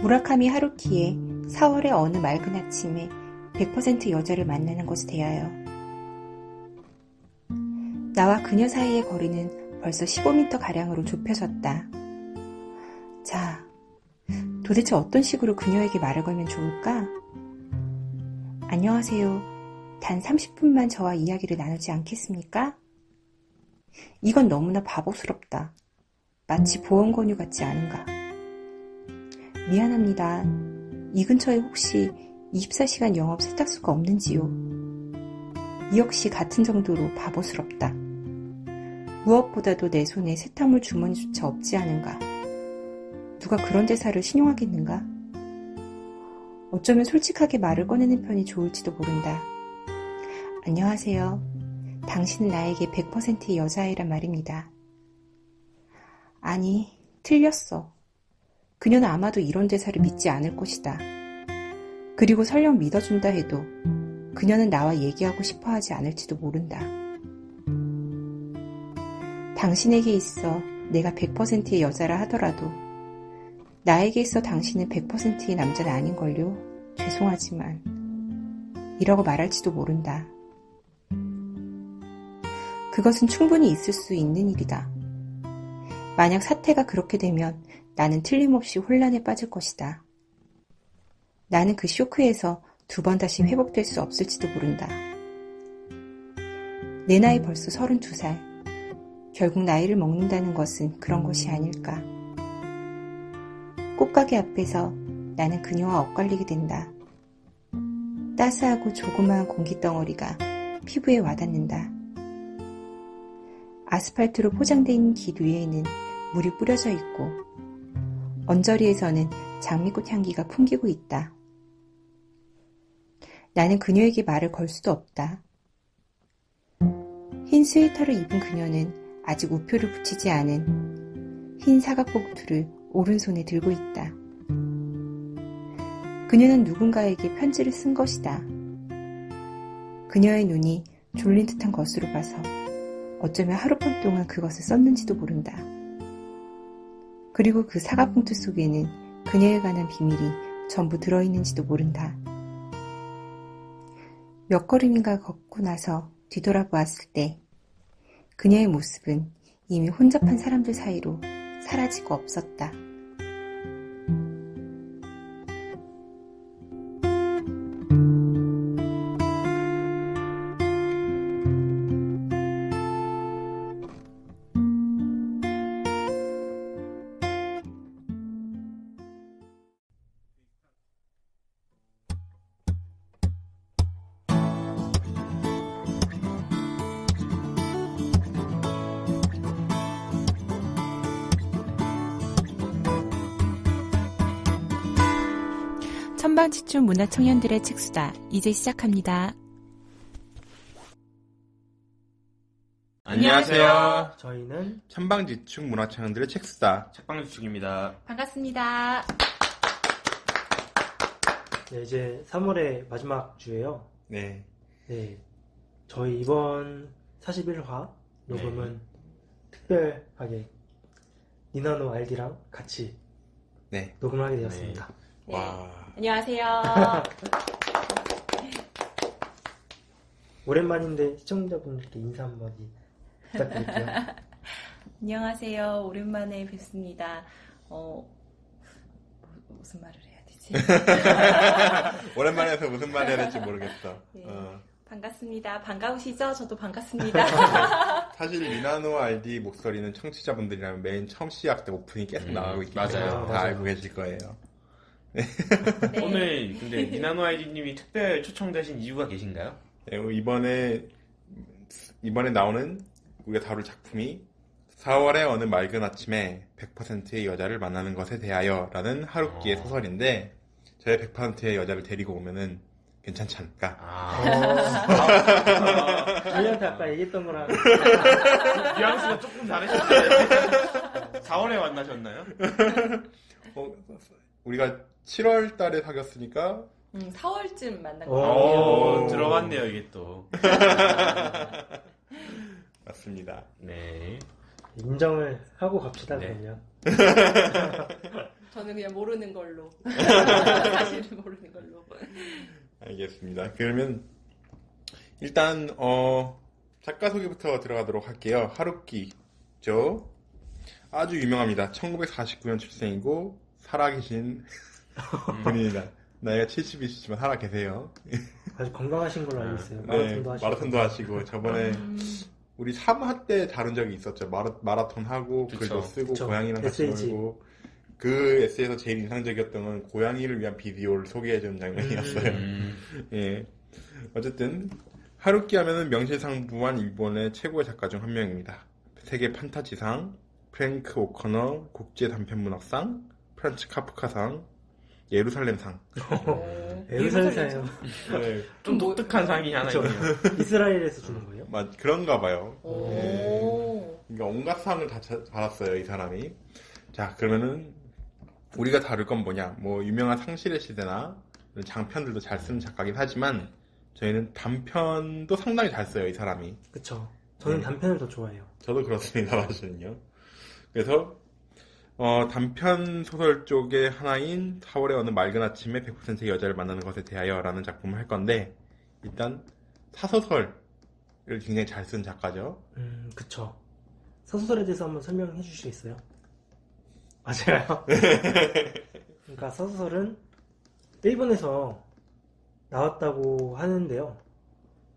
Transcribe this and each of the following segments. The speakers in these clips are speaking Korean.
무라카미 하루키의 4월의 어느 맑은 아침에 100% 여자를 만나는 것에 대하여. 나와 그녀 사이의 거리는 벌써 15m가량으로 좁혀졌다. 자, 도대체 어떤 식으로 그녀에게 말을 걸면 좋을까? 안녕하세요. 단 30분만 저와 이야기를 나누지 않겠습니까? 이건 너무나 바보스럽다. 마치 보험 권유 같지 않은가? 미안합니다. 이 근처에 혹시 24시간 영업 세탁소가 없는지요? 이 역시 같은 정도로 바보스럽다. 무엇보다도 내 손에 세탁물 주머니조차 없지 않은가? 누가 그런 대사를 신용하겠는가? 어쩌면 솔직하게 말을 꺼내는 편이 좋을지도 모른다. 안녕하세요. 당신은 나에게 100%의 여자아이란 말입니다. 아니, 틀렸어. 그녀는 아마도 이런 대사를 믿지 않을 것이다. 그리고 설령 믿어준다 해도 그녀는 나와 얘기하고 싶어 하지 않을지도 모른다. 당신에게 있어 내가 100%의 여자라 하더라도 나에게 있어 당신은 100%의 남자는 아닌걸요. 죄송하지만 이라고 말할지도 모른다. 그것은 충분히 있을 수 있는 일이다. 만약 사태가 그렇게 되면 나는 틀림없이 혼란에 빠질 것이다. 나는 그 쇼크에서 두 번 다시 회복될 수 없을지도 모른다. 내 나이 벌써 32살. 결국 나이를 먹는다는 것은 그런 것이 아닐까. 꽃가게 앞에서 나는 그녀와 엇갈리게 된다. 따스하고 조그마한 공기덩어리가 피부에 와닿는다. 아스팔트로 포장된 길 위에는 물이 뿌려져 있고 언저리에서는 장미꽃 향기가 풍기고 있다. 나는 그녀에게 말을 걸 수도 없다. 흰 스웨터를 입은 그녀는 아직 우표를 붙이지 않은 흰 사각봉투를 오른손에 들고 있다. 그녀는 누군가에게 편지를 쓴 것이다. 그녀의 눈이 졸린 듯한 것으로 봐서 어쩌면 하룻밤 동안 그것을 썼는지도 모른다. 그리고 그 사과봉투 속에는 그녀에 관한 비밀이 전부 들어있는지도 모른다. 몇 걸음인가 걷고 나서 뒤돌아보았을 때 그녀의 모습은 이미 혼잡한 사람들 사이로 사라지고 없었다. 천방지축 문화청년들의 책수다. 이제 시작합니다. 안녕하세요. 저희는 천방지축 문화청년들의 책수다. 책방지축입니다. 반갑습니다. 네, 이제 3월의 마지막 주예요. 네. 네, 저희 이번 41화 녹음은 특별하게 니나노 알디랑 같이 녹음을 하게 되었습니다. 네. 와. 안녕하세요. 오랜만인데 시청자분들께 인사 한마디 부탁드릴게요. 안녕하세요. 오랜만에 뵙습니다. 무슨 말을 해야 되지? 오랜만에 해서 무슨 말 해야 될지 모르겠어. 네. 반갑습니다. 반가우시죠? 저도 반갑습니다. 사실 리나노 알디 목소리는 청취자분들이라면 맨 처음 시작 때 오프닝이 계속 나가고 있기 때문에 맞아요. 다 알고 계실 거예요. 네. 오늘 근데 니나노 아이디님이 특별 초청되신 이유가 계신가요? 네, 이번에 나오는 우리가 다룰 작품이 4월의 어느 맑은 아침에 100%의 여자를 만나는 것에 대하여 라는 하루키의 소설인데 저희 100%의 여자를 데리고 오면은 괜찮지 않을까? 저희한테 아까 얘기했던 거랑 뉘앙스가 조금 다르셨어요. 4월에 만나셨나요? 우리가 7월 달에 사귀었으니까 4월쯤 만난 것 같아요. 들어봤네요, 이게 또. 맞습니다. 네. 인정을 하고 갑시다. 네. 그러면 저는 그냥 모르는 걸로. 사실은 모르는 걸로. 알겠습니다. 그러면 일단 작가 소개부터 들어가도록 할게요. 하루키죠. 아주 유명합니다. 1949년 출생이고 살아계신 분입니다. 나이가 70이시지만 살아계세요. 아주 건강하신 걸로 알고 있어요. 네, 마라톤도 하시고. 마라톤도 하시고 저번에 우리 3화 때 다룬 적이 있었죠. 마라톤 하고 그쵸. 글도 쓰고 그쵸. 고양이랑 같이 에세이지. 놀고 그 에세이에서 제일 인상적이었던 건 고양이를 위한 비디오를 소개해준 장면이었어요. 예. 어쨌든 하루키 하면은 명실상부한 일본의 최고의 작가 중 한 명입니다. 세계 판타지상, 프랭크 오커너 국제 단편문학상, 프란츠 카프카상, 예루살렘상. 예루살렘 네, 좀 독특한 상이 하나 그쵸. 있네요. 이스라엘에서 주는 거예요? 그런가 봐요. 오. 그러니까 온갖 상을 다 받았어요, 이 사람이. 자, 그러면은 우리가 다룰 건 뭐냐? 뭐 유명한 상실의 시대나 장편들도 잘 쓰는 작가긴 하지만 저희는 단편도 상당히 잘 써요, 이 사람이. 그쵸. 저는 네. 단편을 더 좋아해요. 저도 그렇습니다, 사실은요. 그래서 단편 소설 쪽의 하나인 4월의 어느 맑은 아침에 100%의 여자를 만나는 것에 대하여라는 작품을 할 건데 일단 사소설을 굉장히 잘 쓴 작가죠. 그쵸. 사소설에 대해서 한번 설명해 주시겠어요? 제가요? 그러니까 사소설은 일본에서 나왔다고 하는데요.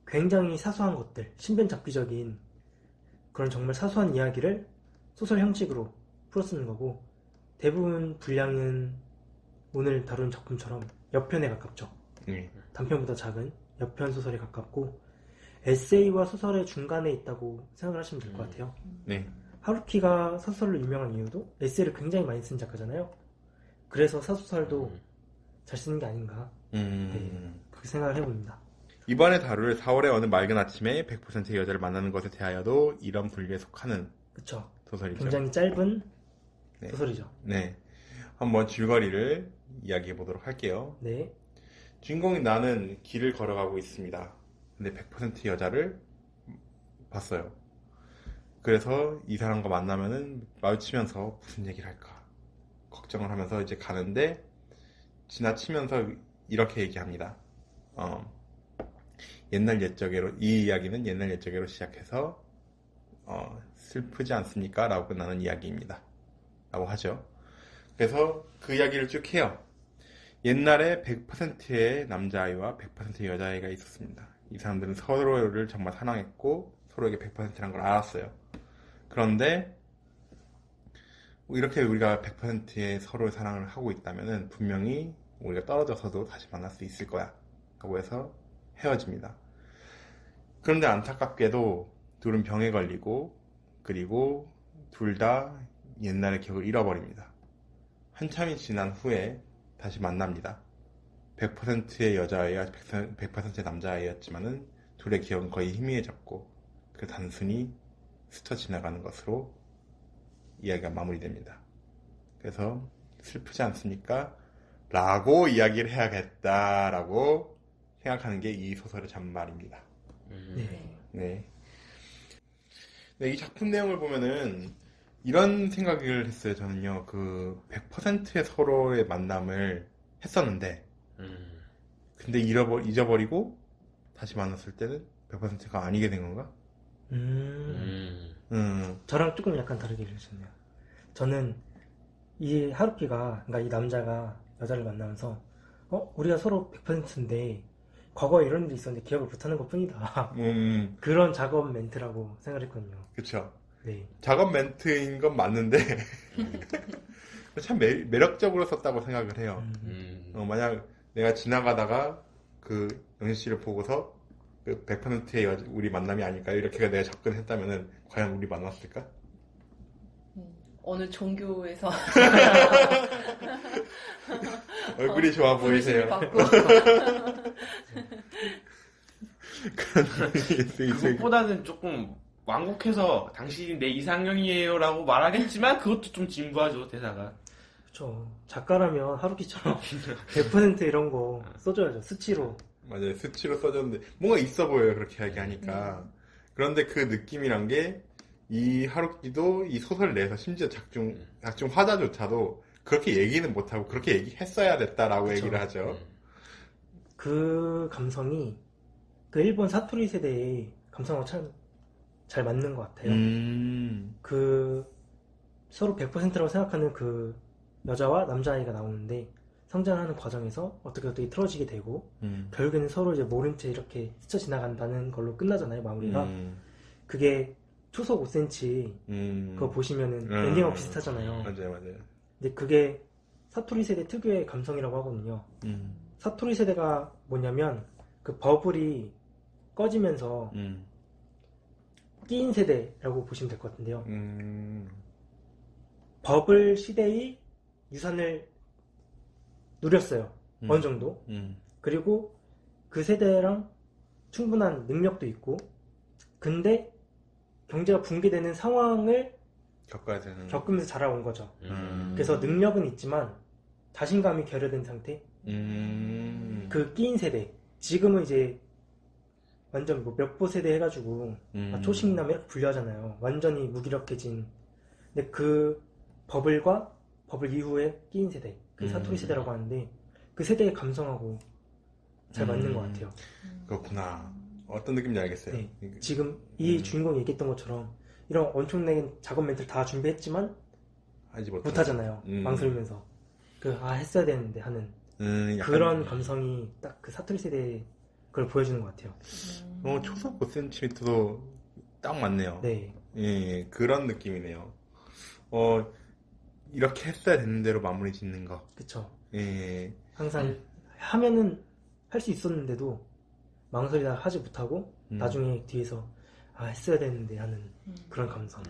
굉장히 사소한 것들, 신변잡기적인 그런 정말 사소한 이야기를 소설 형식으로 풀어쓰는 거고 대부분 분량은 오늘 다룬 작품처럼 옆편에 가깝죠. 단편보다 작은 옆편 소설에 가깝고 에세이와 소설의 중간에 있다고 생각을 하시면 될 것 같아요. 네. 하루키가 사소설로 유명한 이유도 에세이를 굉장히 많이 쓴 작가잖아요. 그래서 사소설도 잘 쓰는 게 아닌가 그렇게 생각을 해봅니다. 이번에 다룰 4월의 어느 맑은 아침에 100%의 여자를 만나는 것에 대하여도 이런 분류에 속하는 그쵸. 소설이죠. 굉장히 짧은 네. 소설이죠. 네. 한번 줄거리를 이야기해 보도록 할게요. 네. 주인공인 나는 길을 걸어가고 있습니다. 근데 100%의 여자를 봤어요. 그래서 이 사람과 만나면은 마주치면서 무슨 얘기를 할까 걱정을 하면서 이제 가는데 지나치면서 이렇게 얘기합니다. 옛날 옛적에로 이 이야기는 옛날 옛적에로 시작해서 슬프지 않습니까? 라고 끝나는 이야기입니다. 라고 하죠. 그래서 그 이야기를 쭉 해요. 옛날에 100%의 남자아이와 100%의 여자아이가 있었습니다. 이 사람들은 서로를 정말 사랑했고 서로에게 100%란 걸 알았어요. 그런데 이렇게 우리가 100%의 서로의 사랑을 하고 있다면 분명히 우리가 떨어져서도 다시 만날 수 있을 거야 라고 해서 헤어집니다. 그런데 안타깝게도 둘은 병에 걸리고 그리고 둘 다 옛날의 기억을 잃어버립니다. 한참이 지난 후에 다시 만납니다. 100%의 여자아이와 100%의 남자아이였지만은 둘의 기억은 거의 희미해졌고 그 단순히 스쳐 지나가는 것으로 이야기가 마무리됩니다. 그래서 슬프지 않습니까? 라고 이야기를 해야겠다라고 생각하는 게 이 소설의 잔말입니다. 네. 네, 이 작품 내용을 보면은 이런 생각을 했어요. 저는요, 그 100%의 서로의 만남을 했었는데, 근데 잊어버리고 다시 만났을 때는 100%가 아니게 된 건가? 저랑 조금 약간 다르게 읽으셨네요. 저는 이 하루키가, 그러니까 이 남자가 여자를 만나면서 우리가 서로 100%인데 과거에 이런 일이 있었는데 기억을 못하는 것 뿐이다. 그런 작업 멘트라고 생각을 했거든요. 그쵸. 네. 작업 멘트인 건 맞는데 참 매력적으로 썼다고 생각을 해요. 만약 내가 지나가다가 그 영신 씨를 보고서 그 100%의 우리 만남이 아닐까 이렇게 내가 접근했다면은 과연 우리 만났을까? 어느 종교에서 얼굴이 좋아 보이세요. 그것보다는 조금 완곡해서 당신이 내 이상형이에요 라고 말하겠지만 그것도 좀 진부하죠, 대사가. 그쵸. 작가라면 하루키처럼 100% 이런 거 써줘야죠. 수치로. 맞아요. 수치로 써줬는데 뭔가 있어 보여요. 그렇게 이야기하니까. 그런데 그 느낌이란 게 이 하루키도 이 소설 내에서 심지어 작중 화자조차도 그렇게 얘기는 못하고 그렇게 얘기했어야 됐다라고 그쵸. 얘기를 하죠. 그 감성이 그 일본 사투리 세대의 감성하고 참 잘 맞는 것 같아요. 그 서로 100%라고 생각하는 그 여자와 남자아이가 나오는데 성장하는 과정에서 어떻게 틀어지게 되고 결국에는 서로 이제 모른 채 이렇게 스쳐 지나간다는 걸로 끝나잖아요, 마무리가. 그게 초속 5cm 그거 보시면은 엔딩하고 비슷하잖아요. 맞아요. 근데 그게 사투리 세대 특유의 감성이라고 하거든요. 사투리 세대가 뭐냐면 그 버블이 꺼지면서 끼인 세대라고 보시면 될 것 같은데요. 버블 시대의 유산을 누렸어요. 어느 정도. 그리고 그 세대랑 충분한 능력도 있고, 근데 경제가 붕괴되는 상황을 겪어야 되는. 겪으면서 자라온 거죠. 그래서 능력은 있지만 자신감이 결여된 상태. 그 끼인 세대. 지금은 이제 완전 뭐 몇보 세대 해가지고 초식남 이렇게 분류하잖아요. 완전히 무기력해진. 근데 그 버블과 버블 이후에 끼인 세대, 그 사투리 세대라고 하는데 그 세대의 감성하고 잘 맞는 것 같아요. 그렇구나. 어떤 느낌인지 알겠어요. 네. 지금 이 주인공이 얘기했던 것처럼 이런 엄청난 작업 멘트를 다 준비했지만 하지 못하잖아요. 망설이면서 했어야 되는데 하는 그런 감성이 딱 그 사투리 세대의 그걸 보여주는 것 같아요. 초속 5cm도 딱 맞네요. 네. 예, 그런 느낌이네요. 이렇게 했어야 되는 대로 마무리 짓는 거. 그쵸. 예. 항상 하면은 할 수 있었는데도 망설이다 하지 못하고 나중에 뒤에서 했어야 되는데 하는 그런 감성.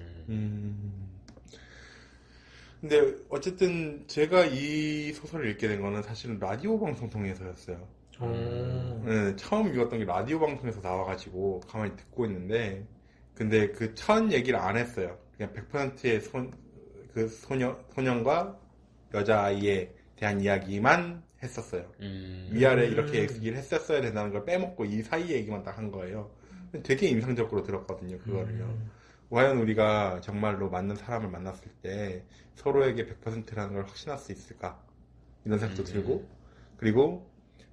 근데 어쨌든 제가 이 소설을 읽게 된 거는 사실은 라디오 방송 통해서였어요. 네, 처음 읽었던 게 라디오 방송에서 나와가지고 가만히 듣고 있는데, 근데 그 첫 얘기를 안 했어요. 그냥 100%의 소년과 여자아이에 대한 이야기만 했었어요. 위아래 이렇게 얘기를 했었어야 된다는 걸 빼먹고 이 사이 얘기만 딱 한 거예요. 되게 인상적으로 들었거든요, 그거를요. 과연 우리가 정말로 맞는 사람을 만났을 때 서로에게 100%라는 걸 확신할 수 있을까? 이런 생각도 들고, 그리고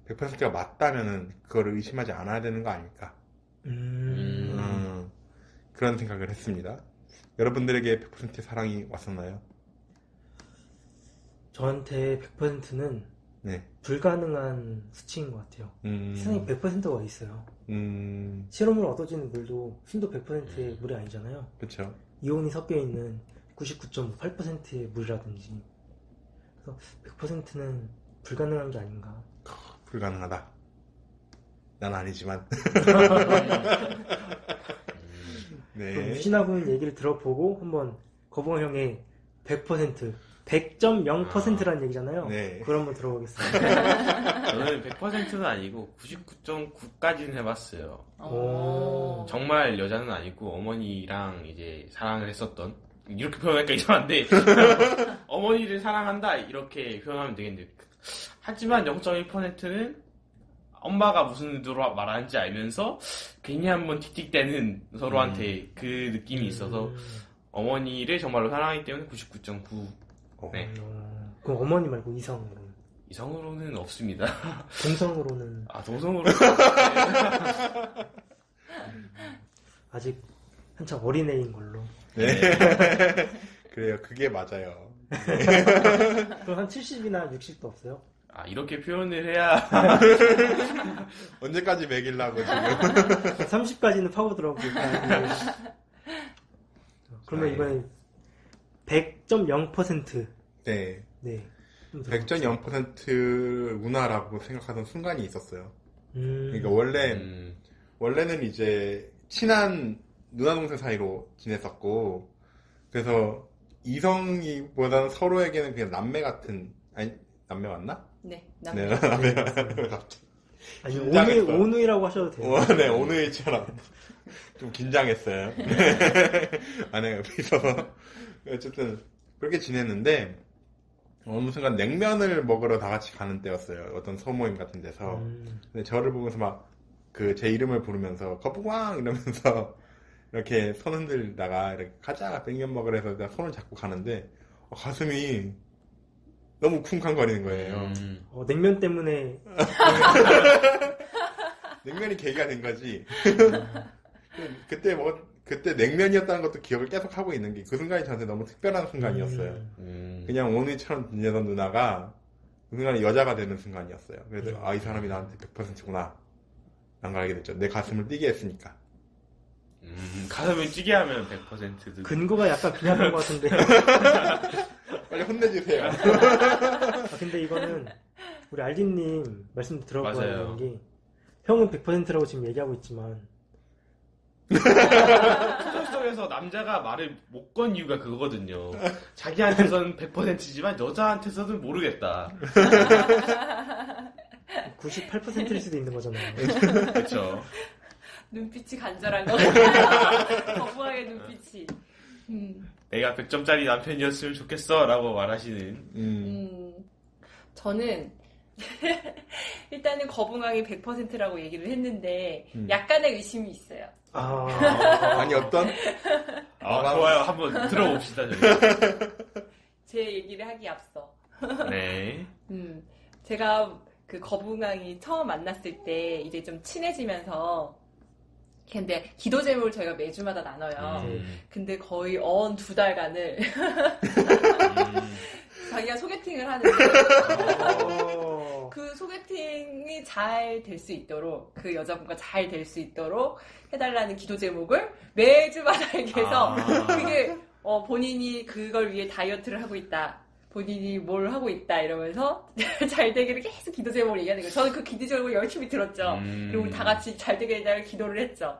100%가 맞다면은 그거를 의심하지 않아야 되는 거 아닐까? 그런 생각을 했습니다. 여러분들에게 100%의 사랑이 왔었나요? 저한테 100%는 네. 불가능한 수치인 것 같아요. 세상에 100%가 어디 있어요. 실험으로 얻어지는 물도 순도 100%의 물이 아니잖아요. 그렇죠. 이온이 섞여 있는 99.8%의 물이라든지. 그래서 100%는 불가능한 게 아닌가. 불가능하다. 난 아니지만. 네. 유신하고는 얘기를 들어보고 한번 거봉 형의 100%, 100.0%라는 얘기잖아요. 네. 그걸 한번 들어보겠습니다. 저는 100%는 아니고 99.9까지는 해봤어요. 오. 정말 여자는 아니고 어머니랑 이제 사랑을 했었던, 이렇게 표현하니까 이상한데 어머니를 사랑한다 이렇게 표현하면 되겠는데, 하지만 0.1%는 엄마가 무슨 의도로 말하는지 알면서 괜히 한번 틱틱대는 서로한테 그 느낌이 있어서 어머니를 정말로 사랑하기 때문에 99.9. 네. 그럼 어머니 말고 이성으로는? 이성으로는 없습니다. 동성으로는? 동성으로. 아직 한참 어린애인 걸로. 네. 그래요. 그게 맞아요. 그럼 한 70이나 60도 없어요? 이렇게 표현을 해야. 언제까지 매길라고 지금. 30까지는 파고들어보고 있다는데. 그러면 이번에 100.0%. 네. 네. 100.0%구나라고 생각하던 순간이 있었어요. 그러니까 원래는 이제 친한 누나 동생 사이로 지냈었고, 그래서 이성이보다는 서로에게는 그냥 남매 같은, 아니 남매 맞나? 네, 네, 남매 같은. 아니 오누이라고 하셔도 돼요. 네, 오누이처럼 좀 긴장했어요. 아내가 옆에 있어서. 어쨌든 그렇게 지냈는데 어느 순간 냉면을 먹으러 다 같이 가는 때였어요. 어떤 소모임 같은 데서. 근데 저를 보면서 막 제 이름을 부르면서 거북왕 이러면서 이렇게 손 흔들다가 이렇게 가자 냉면 먹으러 해서 내가 손을 잡고 가는데 가슴이 너무 쿵쾅거리는 거예요. 냉면 때문에 냉면이 계기가 된 거지. 그때 냉면이었다는 것도 기억을 계속 하고 있는 게 그 순간이 저한테 너무 특별한 순간이었어요. 그냥 오늘처럼 지내던 누나가 그 순간에 여자가 되는 순간이었어요. 그래서 이 사람이 나한테 100%구나 라는 걸 알게 됐죠. 내 가슴을 뛰게 했으니까. 가슴을 찌게 하면 100%도. 근거가 약간 빈약한 것 같은데. 빨리 혼내주세요. 근데 이거는 우리 알디님 말씀 들어보는 맞아요. 게 형은 100%라고 지금 얘기하고 있지만 현실적에서 남자가 말을 못 건 이유가 그거거든요. 자기한테서는 100%지만 여자한테서는 모르겠다. 98%일 수도 있는 거잖아요. 그렇죠. 눈빛이 간절한 거 같아요. 거부하게 눈빛이. 내가 100점짜리 남편이었으면 좋겠어 라고 말하시는. 저는 일단은 거북왕이 100%라고 얘기를 했는데 약간의 의심이 있어요. 아니 어떤? 좋아요. 한번 들어봅시다. 저희. 제 얘기를 하기 앞서. 네. 제가 그 거북왕이 처음 만났을 때 이제 좀 친해지면서 근데 기도 제목을 저희가 매주마다 나눠요. 근데 거의 2달간을 자기가 소개팅을 하는데 그 소개팅이 잘 될 수 있도록 그 여자분과 잘 될 수 있도록 해달라는 기도 제목을 매주마다 얘기해서 그게 본인이 그걸 위해 다이어트를 하고 있다. 본인이 뭘 하고 있다 이러면서 잘 되기를 계속 기도 제목을 얘기하는 거예요. 저는 그 기도 제목을 열심히 들었죠. 그리고 우리 다 같이 잘 되게 해달라고 기도를 했죠.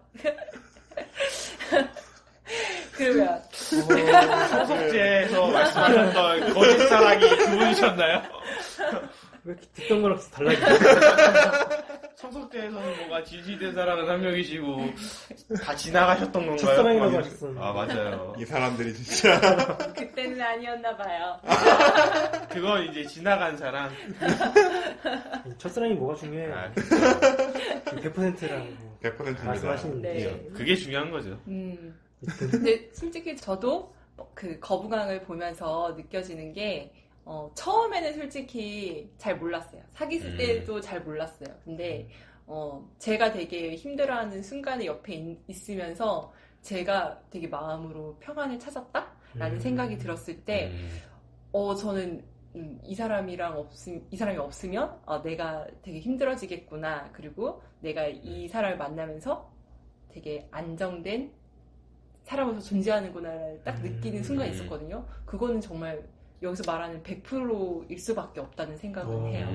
그러면 청석제에서 말씀하셨던 거짓사랑이 그분이셨나요? 왜 이렇게 듣던 거랑 달라지죠? 청석제에서는 뭔가 지지된 사람은 한 명이시고 다 지나가셨던 건가요? 첫사랑이라고 하셨었는데. 맞아요. 이 사람들이 진짜. 그때는 아니었나 봐요. 그건 이제 지나간 사람. 첫사랑이 뭐가 중요해요? 100%라고 100%입니다. 말씀하시는데. 네. 그게 중요한 거죠. 근데 솔직히 저도 그 거북왕을 보면서 느껴지는 게 처음에는 솔직히 잘 몰랐어요. 사귀었을 때도 잘 몰랐어요. 근데 제가 되게 힘들어하는 순간에 옆에 있으면서 제가 되게 마음으로 평안을 찾았다라는 생각이 들었을 때 저는 이 사람이 없으면 내가 되게 힘들어지겠구나. 그리고 내가 이 사람을 만나면서 되게 안정된 사람으로서 존재하는구나를 딱 느끼는 순간이 있었거든요. 그거는 정말 여기서 말하는 100%일 수밖에 없다는 생각은 해요.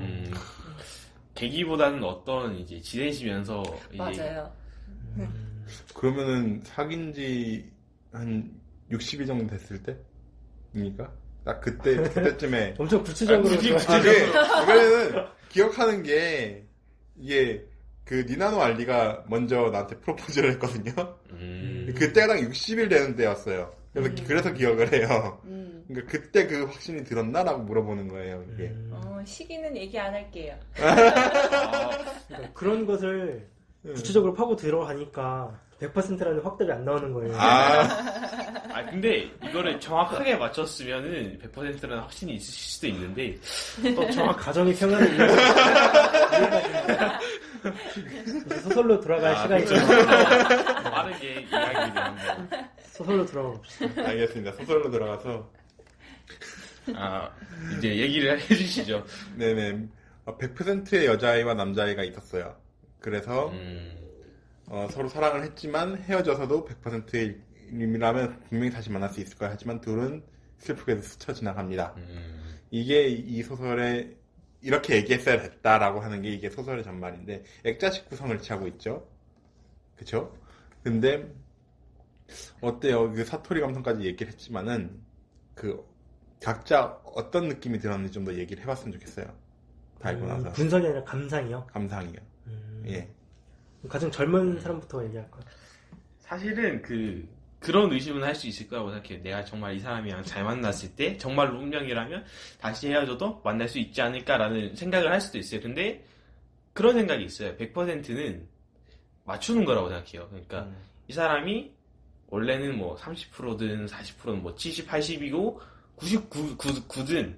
계기보다는 어떤 이제 지내시면서 맞아요. 그러면은 사귄 지 한 60일 정도 됐을 때입니까? 딱 그때쯤에. 엄청 구체적으로. 이거는 기억하는 게, 이게, 그, 니나노 알리가 먼저 나한테 프로포즈를 했거든요? 그때가 딱 60일 되는 때였어요. 그래서 기억을 해요. 그러니까 그때 그 확신이 들었나라고 물어보는 거예요, 이게. 시기는 얘기 안 할게요. 그러니까 그런 것을 구체적으로 파고 들어가니까 100%라는 확답이 안 나오는 거예요. 근데 이거를 정확하게 맞췄으면은 100%라는 확신이 있으실 수도 있는데 또 가정의 평안을 위해서 이제 소설로 돌아갈 시간이죠. 빠르게 이야기를 한번. 소설로 돌아가 봅시다. 알겠습니다. 소설로 들어가서. 이제 얘기를 해주시죠. 네네. 100%의 여자아이와 남자아이가 있었어요. 그래서 서로 사랑을 했지만 헤어져서도 100%이라면 분명히 다시 만날 수 있을 거야. 하지만 둘은 슬프게도 스쳐 지나갑니다. 이게 이 소설에 이렇게 얘기했어야 됐다라고 하는 게 이게 소설의 전말인데 액자식 구성을 취하고 있죠. 그쵸? 근데 어때요? 그 사토리 감성까지 얘기를 했지만은 그 각자 어떤 느낌이 들었는지 좀 더 얘기를 해봤으면 좋겠어요. 다 알고 나서. 분석이 아니라 감상이요? 감상이요. 예. 가장 젊은 사람부터 얘기할까요? 사실은 그런 의심은 할 수 있을 거라고 생각해요. 내가 정말 이 사람이랑 잘 만났을 때 정말로 운명이라면 다시 헤어져도 만날 수 있지 않을까라는 생각을 할 수도 있어요. 근데 그런 생각이 있어요. 100%는 맞추는 거라고 생각해요. 그러니까 이 사람이 원래는 뭐 30%든 40%든 뭐 70, 80이고 99든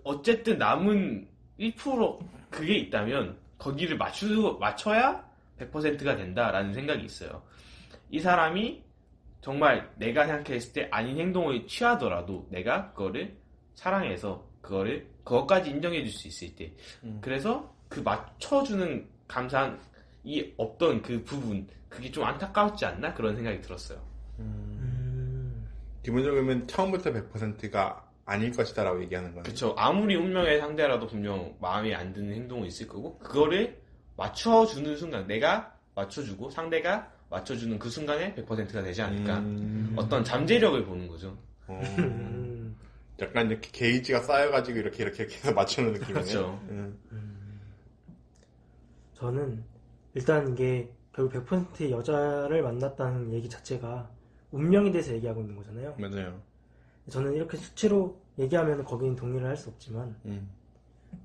어쨌든 남은 1% 그게 있다면 거기를 맞춰야 100%가 된다라는 생각이 있어요. 이 사람이 정말 내가 생각했을 때 아닌 행동을 취하더라도 내가 그거를 사랑해서 그것까지 인정해 줄 수 있을 때 그래서 그 맞춰주는 감상이 없던 그 부분 그게 좀 안타까웠지 않나? 그런 생각이 들었어요. 기본적으로 처음부터 100%가 아닐 것이다라고 얘기하는 거예요. 그쵸. 아무리 운명의 상대라도 분명 마음에 안 드는 행동은 있을 거고 그거를 맞춰주는 순간 내가 맞춰주고 상대가 맞춰주는 그 순간에 100%가 되지 않을까. 어떤 잠재력을 보는 거죠. 약간 이렇게 게이지가 쌓여가지고 이렇게 해서 맞추는 느낌이네. 그렇죠. 저는 일단 이게 결국 100%의 여자를 만났다는 얘기 자체가 운명에 대해서 얘기하고 있는 거잖아요. 맞아요. 저는 이렇게 수치로 얘기하면 거기는 동의를 할 수 없지만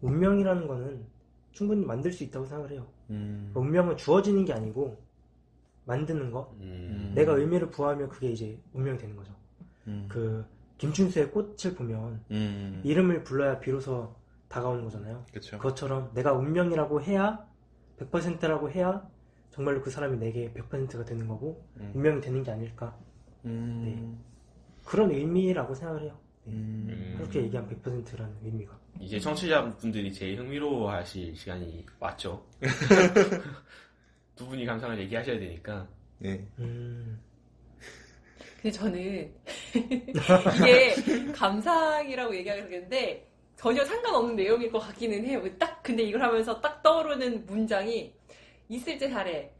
운명이라는 거는 충분히 만들 수 있다고 생각을 해요. 운명은 주어지는 게 아니고 만드는 거. 내가 의미를 부여하면 그게 이제 운명이 되는 거죠. 그 김춘수의 꽃을 보면 이름을 불러야 비로소 다가오는 거잖아요. 그쵸. 그것처럼 내가 운명이라고 해야 100%라고 해야 정말로 그 사람이 내게 100%가 되는 거고 운명이 되는 게 아닐까. 네. 그런 의미라고 생각을 해요. 네. 그렇게 얘기한 100%라는 의미가. 이제 청취자분들이 제일 흥미로워하실 시간이 왔죠. 두 분이 감상을 얘기하셔야 되니까. 네. 근데 저는 이게 감상이라고 얘기하게 되는데 전혀 상관없는 내용일 것 같기는 해요. 근데 이걸 하면서 딱 떠오르는 문장이 있을 때 잘해.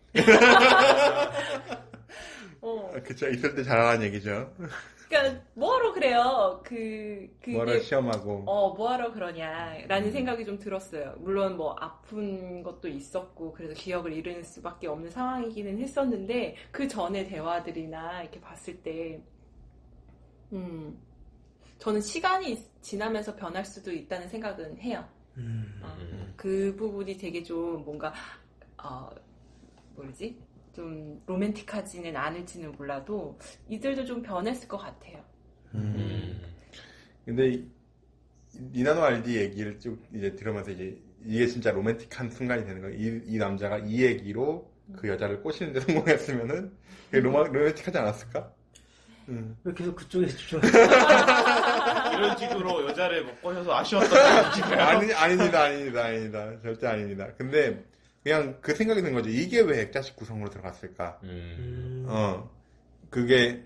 그쵸. 있을 때 잘하는 얘기죠. 그러니까 뭐하러 그래요? 뭐하러 시험하고. 뭐하러 그러냐라는 생각이 좀 들었어요. 물론 뭐 아픈 것도 있었고 그래서 기억을 잃을 수밖에 없는 상황이기는 했었는데 그 전에 대화들이나 이렇게 봤을 때 저는 시간이 지나면서 변할 수도 있다는 생각은 해요. 그 부분이 되게 좀 뭔가 좀 로맨틱하지는 않을지는 몰라도 이들도 좀 변했을 것 같아요. 근데 니나노 알디 얘기를 쭉 이제 들으면서 이제 이게 진짜 로맨틱한 순간이 되는 거예요. 이 남자가 이 얘기로 그 여자를 꼬시는데 성공했으면은 그게 로맨틱하지 않았을까? 왜 계속 그쪽에 집중하세요? 이런 식으로 여자를 못 꼬셔서 아쉬웠던 적이 아닙니다. 절대 아닙니다. 근데 그냥 그 생각이 든 거죠. 이게 왜 액자식 구성으로 들어갔을까? 그게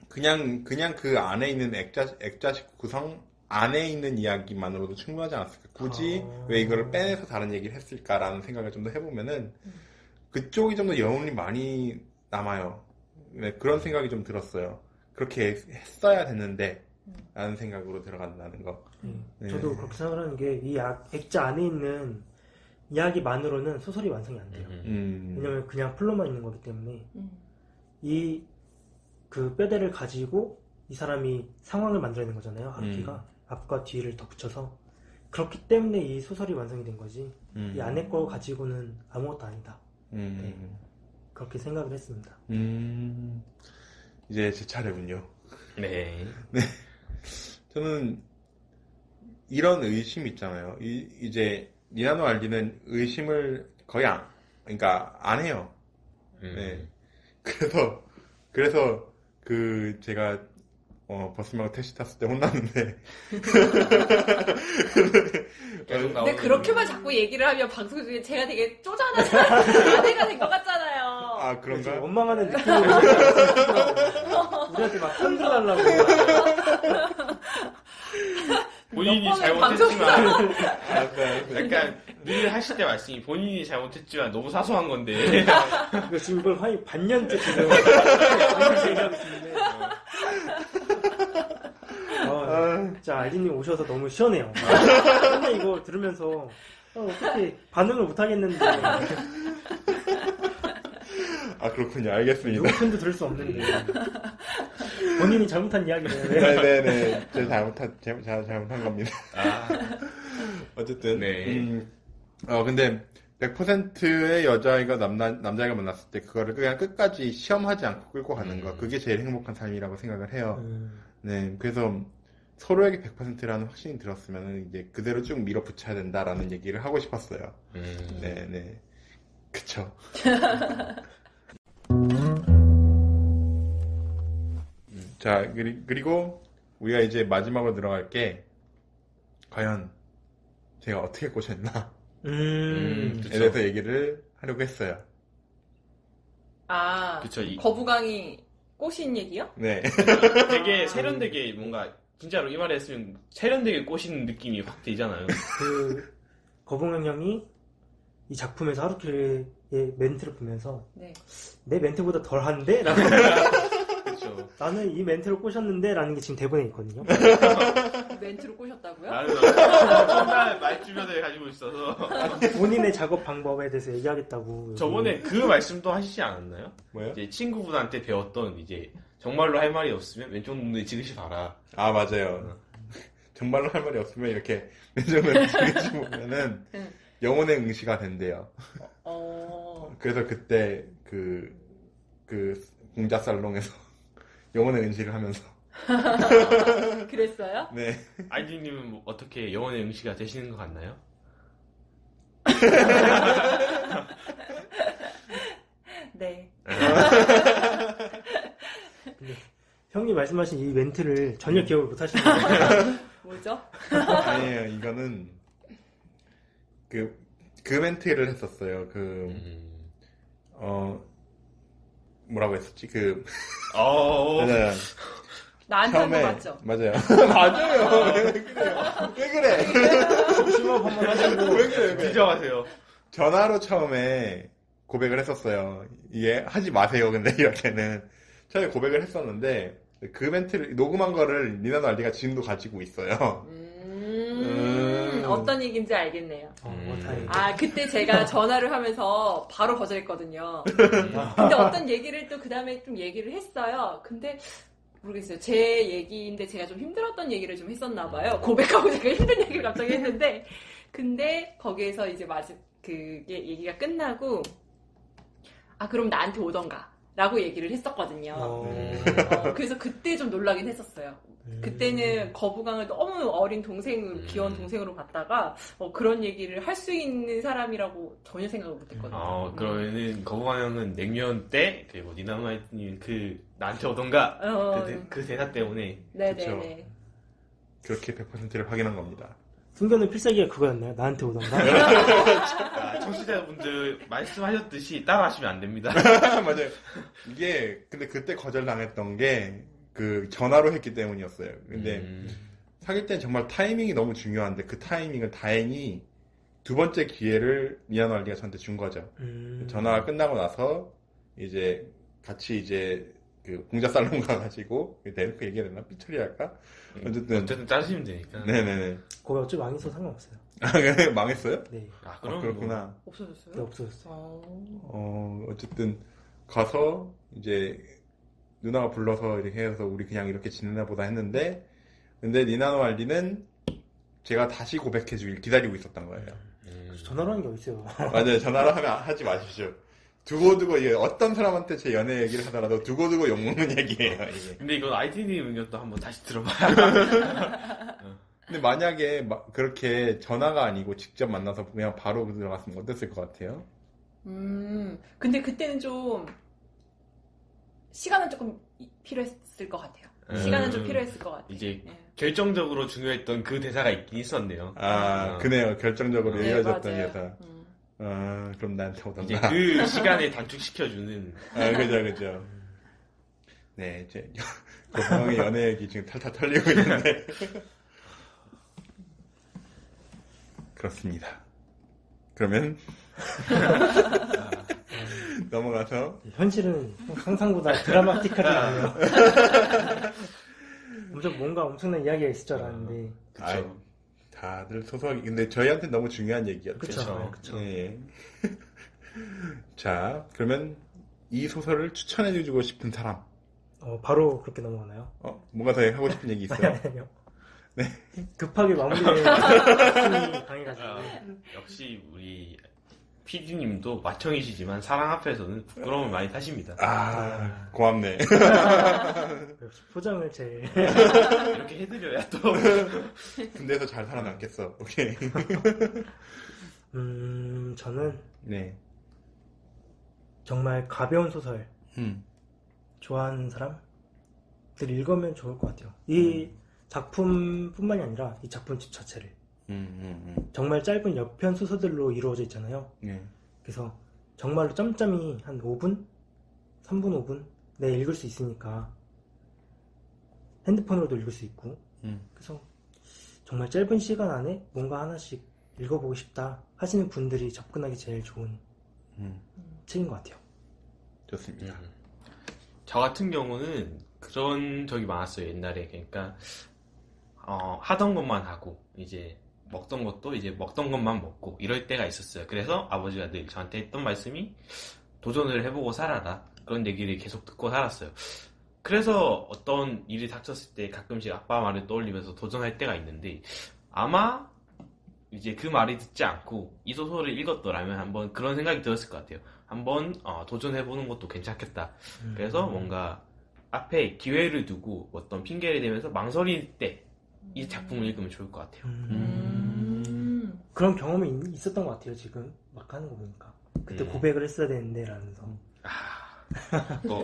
그냥 그 안에 있는 액자식 구성 안에 있는 이야기만으로도 충분하지 않았을까? 굳이 왜 이거를 빼내서 다른 얘기를 했을까라는 생각을 좀 더 해보면은 그쪽이 좀 더 여운이 많이 남아요. 네, 그런 생각이 좀 들었어요. 그렇게 했어야 됐는데 라는 생각으로 들어간다는 거. 네. 저도 그렇게 생각하는 게 이 액자 안에 있는 이야기만으로는 소설이 완성이 안 돼요. 왜냐면 그냥 플롯만 있는 거기 때문에 이 그 뼈대를 가지고 이 사람이 상황을 만들어내는 거잖아요. 하루키가 앞과 뒤를 덧붙여서 그렇기 때문에 이 소설이 완성이 된 거지. 이 안에 거 가지고는 아무것도 아니다. 네. 그렇게 생각을 했습니다. 이제 제 차례군요. 네. 저는 이런 의심 있잖아요. 이제 니나노 알디는 의심을 거의 안 해요. 네. 그래서 제가 버스 말고 택시 탔을 때 혼났는데. 근데 그렇게만 자꾸 얘기를 하면 방송 중에 제가 되게 쪼잔한 아내가 된 것 같잖아요. 아, 그런가? 원망하는 느낌으로 우리한테 막 편들어달라고. 본인이 잘못했지만 약간 늘 하실 때 말씀이 본인이 잘못했지만 너무 사소한 건데 지금 이걸 거의 반년째 지금 얘기하고 있는데 진짜 알디님 오셔서 너무 시원해요. 맨날 이거 들으면서 어떻게 반응을 못하겠는데 그렇군요. 알겠습니다. 누구 편도 들을 수 없는데 본인이 잘못한 이야기네요. 네네네. 제가 잘못한 겁니다. 어쨌든 네. 근데 100%의 여자아이가 남자아이가 만났을 때 그거를 그냥 끝까지 시험하지 않고 끌고 가는 거 그게 제일 행복한 삶이라고 생각을 해요. 네. 그래서 서로에게 100%라는 확신이 들었으면 이제 그대로 쭉 밀어붙여야 된다라는 얘기를 하고 싶었어요. 네. 그쵸. 자, 그리고 우리가 이제 마지막으로 들어갈 게 과연 제가 어떻게 꼬셨나 에 대해서 얘기를 하려고 했어요. 아, 그쵸. 거부강이 꼬신 얘기요? 네. 되게 세련되게 뭔가 진짜로 이 말을 했으면 세련되게 꼬시는 느낌이 확 들잖아요. 그 거북명 형이 이 작품에서 하루키의 멘트를 보면서 네. 내 멘트보다 덜한데? 라고 그렇죠. 나는 이 멘트로 꼬셨는데? 라는 게 지금 대본에 있거든요. 멘트로 꼬셨다고요? 나는 정말 말주변을 가지고 있어서 본인의 작업 방법에 대해서 얘기하겠다고. 저번에 그 말씀도 하시지 않았나요? 뭐요? 이제 친구분한테 배웠던 이제 정말로 할 말이 없으면 왼쪽 눈에 지그시 봐라. 아, 맞아요. 정말로 할 말이 없으면 이렇게 내정을 지그시 보면은 영혼의 응시가 된대요. 그래서 그때 그 공자 살롱에서 영혼의 응시를 하면서 그랬어요? 네. 아이디님은 뭐 어떻게 영혼의 응시가 되시는 것 같나요? 네. 형님 말씀하신 이 멘트를 전혀 기억을 못 하시는 거예요. 뭐죠? 아니에요. 이거는 그 멘트를 했었어요. 뭐라고 했었지? 맞아요. 나한테 한 거 맞죠? 맞아요. 맞아요. 왜 그래? 심호흡 한번 하시고. 왜 그래? 인정하세요. 전화로 처음에 고백을 했었어요. 이게 하지 마세요. 근데 이렇게는 처음에 고백을 했었는데 그 멘트를 녹음한 거를 니나노 알디가 지금도 가지고 있어요. 어떤 얘기인지 알겠네요. 다행이다. 아, 그때 제가 전화를 하면서 바로 거절했거든요. 근데 어떤 얘기를 또 그 다음에 좀 얘기를 했어요. 근데 모르겠어요. 제 얘기인데 제가 좀 힘들었던 얘기를 좀 했었나 봐요. 고백하고 제가 힘든 얘기를 갑자기 했는데 근데 거기에서 이제 그게 얘기가 끝나고 아, 그럼 나한테 오던가 라고 얘기를 했었거든요. 그래서 그때 좀 놀라긴 했었어요. 그때는 거부강을 너무 어린 동생으로, 귀여운 동생으로 봤다가 그런 얘기를 할 수 있는 사람이라고 전혀 생각을 못했거든요. 그러면은 거부강 형은 냉면 때 그리고 니나노아이님 나한테 오던가 그 대사 때문에 네네네. 그렇게 100%를 확인한 겁니다. 숨겨놓은 필살기가 그거였나요? 나한테 오던가? 청취자분들 말씀하셨듯이 따라하시면 안 됩니다. 맞아요. 이게 근데 그때 거절당했던 게 전화로 했기 때문이었어요. 근데 사귈 땐 정말 타이밍이 너무 중요한데 그 타이밍을 다행히 두 번째 기회를 니나노 알디가 저한테 준 거죠. 전화가 끝나고 나서 이제 같이 이제 공자 살롱 가가지고 대놓고 얘기해야 되나? 삐처리 할까? 어쨌든 짜시면 되니까. 네네네. 거기 어차피 망해서 상관없어요. 아, 그래? 망했어요? 네. 그럼 그렇구나. 뭐. 없어졌어요? 네, 없어졌어요. 어쨌든 가서 이제 누나가 불러서 이렇게 해서 우리 그냥 이렇게 지내나 보다 했는데 근데 니나노 알디는 제가 다시 고백해주길 기다리고 있었던 거예요. 전화로 하는 게 어딨어요. 맞아요. 전화로 하면 하지 마십시오. 두고두고 이게 어떤 사람한테 제 연애 얘기를 하더라도 두고두고 욕먹는 얘기예요. 이게. 근데 이건 아이디님 의견도 한번 다시 들어봐야. 근데 만약에 그렇게 전화가 아니고 직접 만나서 그냥 바로 들어갔으면 어땠을 것 같아요? 근데 그때는 좀 시간은 조금 필요했을 것 같아요. 시간은 좀 필요했을 것 같아요. 이제 결정적으로 중요했던 그 대사가 있긴 있었네요. 그네요. 결정적으로 네, 이어졌던 맞아요. 대사. 그럼 나한테 오던가. 이제 그 시간을 단축시켜주는. 그죠. 네, 이제 그 상황의 연애 얘기 지금 탈탈 털리고 있는데. 그렇습니다. 그러면 넘어가서 현실은 상상보다 드라마틱하지 않아요. 뭔가 엄청난 이야기가 있을 줄 알았는데. 그쵸. 다들 소소하게 근데 저희한테 너무 중요한 얘기였죠. 그쵸. 예. 자, 그러면 이 소설을 추천해주고 싶은 사람. 바로 그렇게 넘어가나요? 뭔가 더 하고 싶은 얘기 있어요? 아니요. 네. 급하게 마무리되는 힘이 강해가지고. 역시 우리 PD님도 마청이시지만 사랑 앞에서는 부끄러움을 많이 타십니다. 고맙네. 역시 포장을 제일. 이렇게 해드려야 또. 군대에서 잘 살아남겠어. 오케이. 저는 네. 정말 가벼운 소설 음. 좋아하는 사람들 읽으면 좋을 것 같아요. 이 작품뿐만이 아니라 이 작품집 자체를 정말 짧은 옆편 소설들로 이루어져 있잖아요. 네. 그래서 정말로 짬짬이 한 5분? 3분, 5분? 내 읽을 수 있으니까 핸드폰으로도 읽을 수 있고 그래서 정말 짧은 시간 안에 뭔가 하나씩 읽어보고 싶다 하시는 분들이 접근하기 제일 좋은 책인 것 같아요. 좋습니다. 저 같은 경우는 그런 적이 많았어요. 옛날에. 그러니까 하던 것만 하고 이제 먹던 것도 이제 먹던 것만 먹고 이럴 때가 있었어요. 그래서 아버지가 늘 저한테 했던 말씀이 도전을 해보고 살아라. 그런 얘기를 계속 듣고 살았어요. 그래서 어떤 일이 닥쳤을 때 가끔씩 아빠 말을 떠올리면서 도전할 때가 있는데 아마 이제 그 말이 듣지 않고 이 소설을 읽었더라면 한번 그런 생각이 들었을 것 같아요. 한번 도전해보는 것도 괜찮겠다. 그래서 뭔가 앞에 기회를 두고 어떤 핑계를 대면서 망설일 때 이 작품을 읽으면 좋을 것 같아요. 그런 경험이 있었던 것 같아요. 지금 막 하는 거 보니까 그때 고백을 했어야 되는데 라면서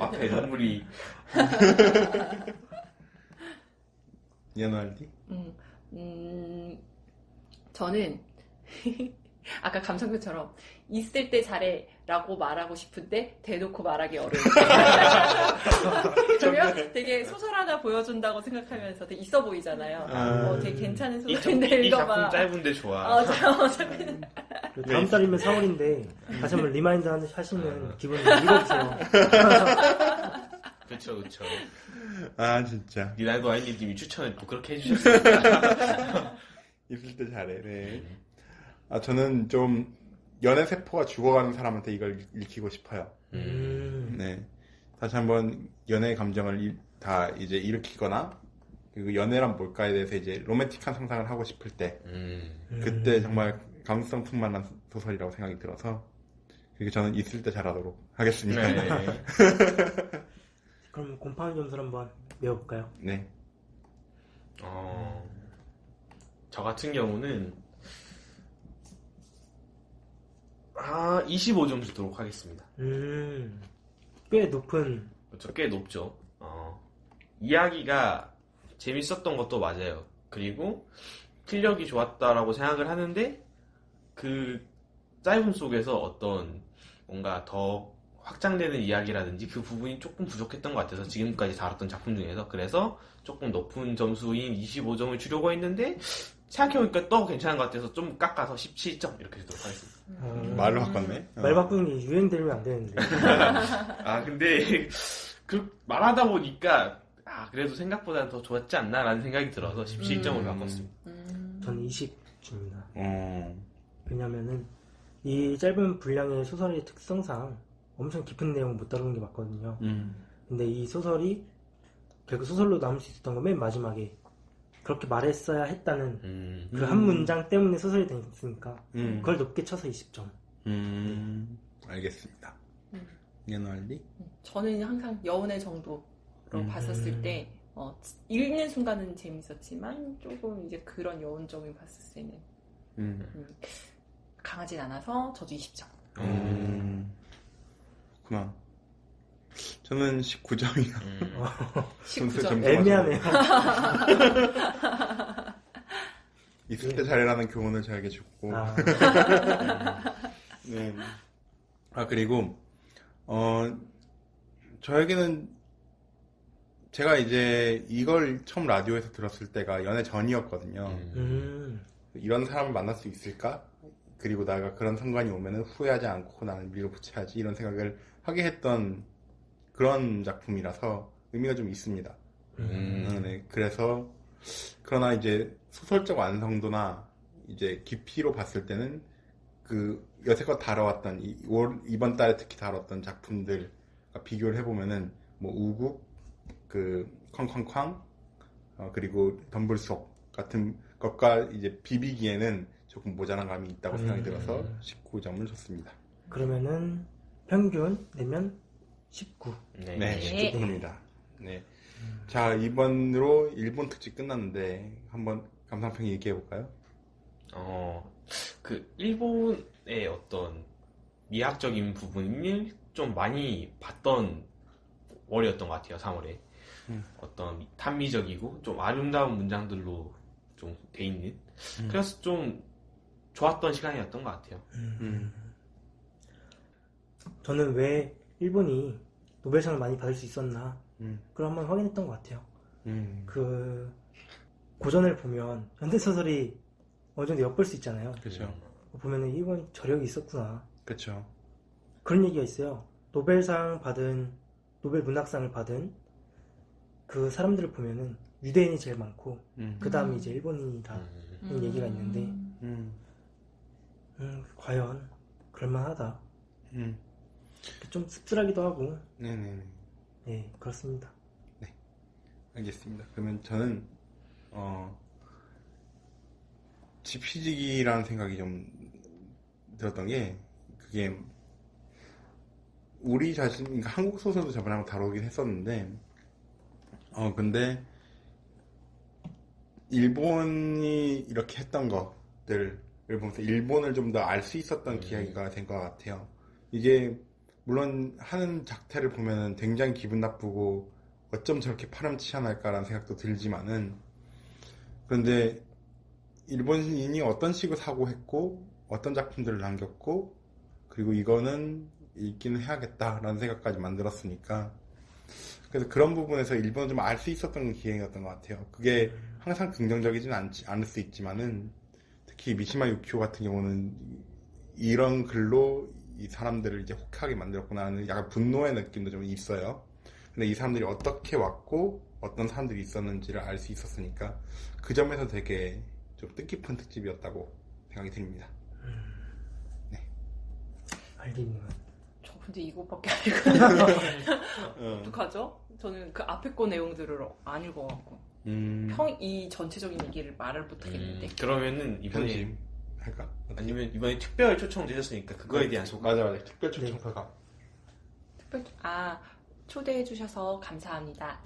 앞에 눈물이 연알디? 저는 아까 감성표처럼 있을 때 잘해 라고 말하고 싶은데 대놓고 말하기 어려울 때 그러면 되게 소설 하나 보여준다고 생각하면서 되게 있어 보이잖아요. 되게 괜찮은 소설인데 이 작품 읽어봐. 짧은데 좋아. 다음 달이면 4월인데 다시 한번 리마인드 하시면 기분이 읽어주세요. 그쵸. 진짜. 리날도 아이님이 추천을 또 그렇게 해주셨어요. 있을 때 잘해. 네. 저는 좀 연애 세포가 죽어가는 사람한테 이걸 읽히고 싶어요. 네. 다시 한번 연애 감정을 다 이제 일으키거나 그리고 연애란 뭘까에 대해서 이제 로맨틱한 상상을 하고 싶을 때 그때 정말 감수성 충만한 소설이라고 생각이 들어서 그리고 저는 있을 때 잘하도록 하겠습니다. 네. 그럼 곰팡이 점수를 한번 외워볼까요? 네. 저 같은 경우는 25점 주도록 하겠습니다. 꽤 높은. 그렇죠. 꽤 높죠. 이야기가 재밌었던 것도 맞아요. 그리고 필력이 좋았다라고 생각을 하는데 그 짧은 속에서 어떤 뭔가 더 확장되는 이야기라든지 그 부분이 조금 부족했던 것 같아서 지금까지 다뤘던 작품 중에서 그래서 조금 높은 점수인 25점을 주려고 했는데 생각해보니까 또 괜찮은 것 같아서 좀 깎아서 17점 이렇게 주도록 하겠습니다. 말로 바꿨네. 말 바꾸는 게 유행되면 안 되는데. 근데 말하다 보니까 그래도 생각보다는 더 좋았지 않나라는 생각이 들어서 17점을 바꿨습니다. 저는 20 줍니다. 왜냐면은 이 짧은 분량의 소설의 특성상 엄청 깊은 내용을 못 다루는 게 맞거든요. 근데 이 소설이 결국 소설로 남을 수 있었던 건 맨 마지막에 그렇게 말했어야 했다는 그 한 문장 때문에 소설이 됐으니까 그걸 높게 쳐서 20점. 알겠습니다. 연알디? 저는 항상 여운의 정도로 봤었을 때 읽는 순간은 재밌었지만 조금 이제 그런 여운적인 봤을 때는 강하진 않아서 저도 20점. 그렇구나. 저는 19점이요. 19점. 애매하네요. 있을 때 잘해라는 교훈을 저에게 줬고. 네. 그리고 저에게는 제가 이제 이걸 처음 라디오에서 들었을 때가 연애 전이었거든요. 이런 사람을 만날 수 있을까? 그리고 내가 그런 상관이 오면은 후회하지 않고 나는 밀어붙여야지 이런 생각을 하게 했던 그런 작품이라서 의미가 좀 있습니다. 네, 그래서 그러나 이제 소설적 완성도나 이제 깊이로 봤을 때는 그 여태껏 다뤄왔던 이번 달에 특히 다뤘던 작품들과 비교를 해보면은 뭐 우국, 그 쾅쾅쾅, 그리고 덤불속 같은 것과 이제 비비기에는 조금 모자란 감이 있다고 생각이 들어서 19점을 줬습니다. 그러면은 평균 내면 19. 네, 네. 19분입니다. 네. 자, 이번으로 일본 특집 끝났는데 한번 감상평 얘기해 볼까요? 그 일본의 어떤 미학적인 부분을 좀 많이 봤던 월이었던 것 같아요. 3월에 어떤 탄미적이고 좀 아름다운 문장들로 좀 돼 있는 그래서 좀 좋았던 시간이었던 것 같아요. 저는 왜 일본이 노벨상을 많이 받을 수 있었나 그걸 한번 확인했던 것 같아요. 그 고전을 보면 현대소설이 어느 정도 엿볼 수 있잖아요. 그렇죠. 보면은 일본 저력이 있었구나. 그렇죠. 그런 얘기가 있어요. 노벨상 받은 노벨 문학상을 받은 그 사람들을 보면은 유대인이 제일 많고 그 다음이 이제 일본인이다 이런 얘기가 있는데 과연 그럴만하다. 좀 씁쓸하기도 하고. 네네. 네, 그렇습니다. 네, 알겠습니다. 그러면 저는 지피지기라는 생각이 좀 들었던 게 그게 우리 자신, 그러니까 한국 소설도 저번에 한번 다루긴 했었는데 근데 일본이 이렇게 했던 것들을 보면서 일본을 좀 더 알 수 있었던 기회가 된 것 같아요. 이게 물론 하는 작태를 보면은 굉장히 기분 나쁘고 어쩜 저렇게 파렴치한할까라는 생각도 들지만은 그런데 일본인이 어떤 식으로 사고했고 어떤 작품들을 남겼고 그리고 이거는 읽기는 해야겠다라는 생각까지 만들었으니까 그래서 그런 부분에서 일본을 좀 알 수 있었던 기회였던 것 같아요. 그게 항상 긍정적이진 않을 수 있지만은 특히 미시마 유키오 같은 경우는 이런 글로 이 사람들을 이제 혹하게 만들었구나 하는 약간 분노의 느낌도 좀 있어요. 근데 이 사람들이 어떻게 왔고 어떤 사람들이 있었는지를 알 수 있었으니까 그 점에서 되게 좀 뜻깊은 특집이었다고 생각이 듭니다. 네. 알리님은? 저 근데 이것밖에 알고 어떡하죠? 저는 그 앞에 거 내용들을 안 읽어갖고 이 전체적인 얘기를 말을 못하겠는데 그러면은 이번에 편집 할까? 아니면 이번에 특별 초청 되셨으니까 그거에 대한 소감. 맞아 특별 초청표가 초대해 주셔서 감사합니다.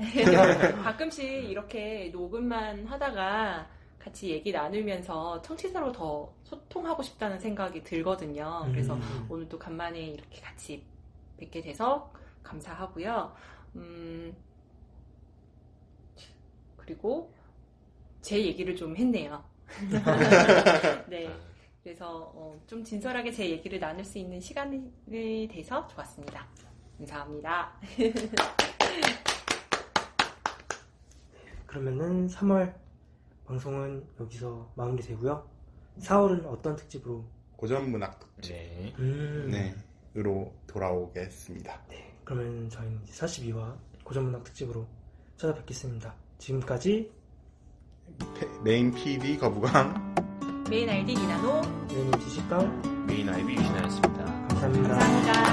가끔씩 이렇게 녹음만 하다가 같이 얘기 나누면서 청취자로 더 소통하고 싶다는 생각이 들거든요. 그래서 오늘도 간만에 이렇게 같이 뵙게 돼서 감사하고요. 그리고 제 얘기를 좀 했네요. 네. 그래서 좀 진솔하게 제 얘기를 나눌 수 있는 시간이 돼서 좋았습니다. 감사합니다. 그러면은 3월 방송은 여기서 마무리되고요. 4월은 어떤 특집으로? 고전문학 특집 네. 으로 돌아오겠습니다. 네. 그러면 저희는 42화 고전문학 특집으로 찾아뵙겠습니다. 지금까지 메인 PD 거부강 메인 알디 이나노 메인 MC 식당 메인 아이비 유신하였습니다. 감사합니다. 감사합니다.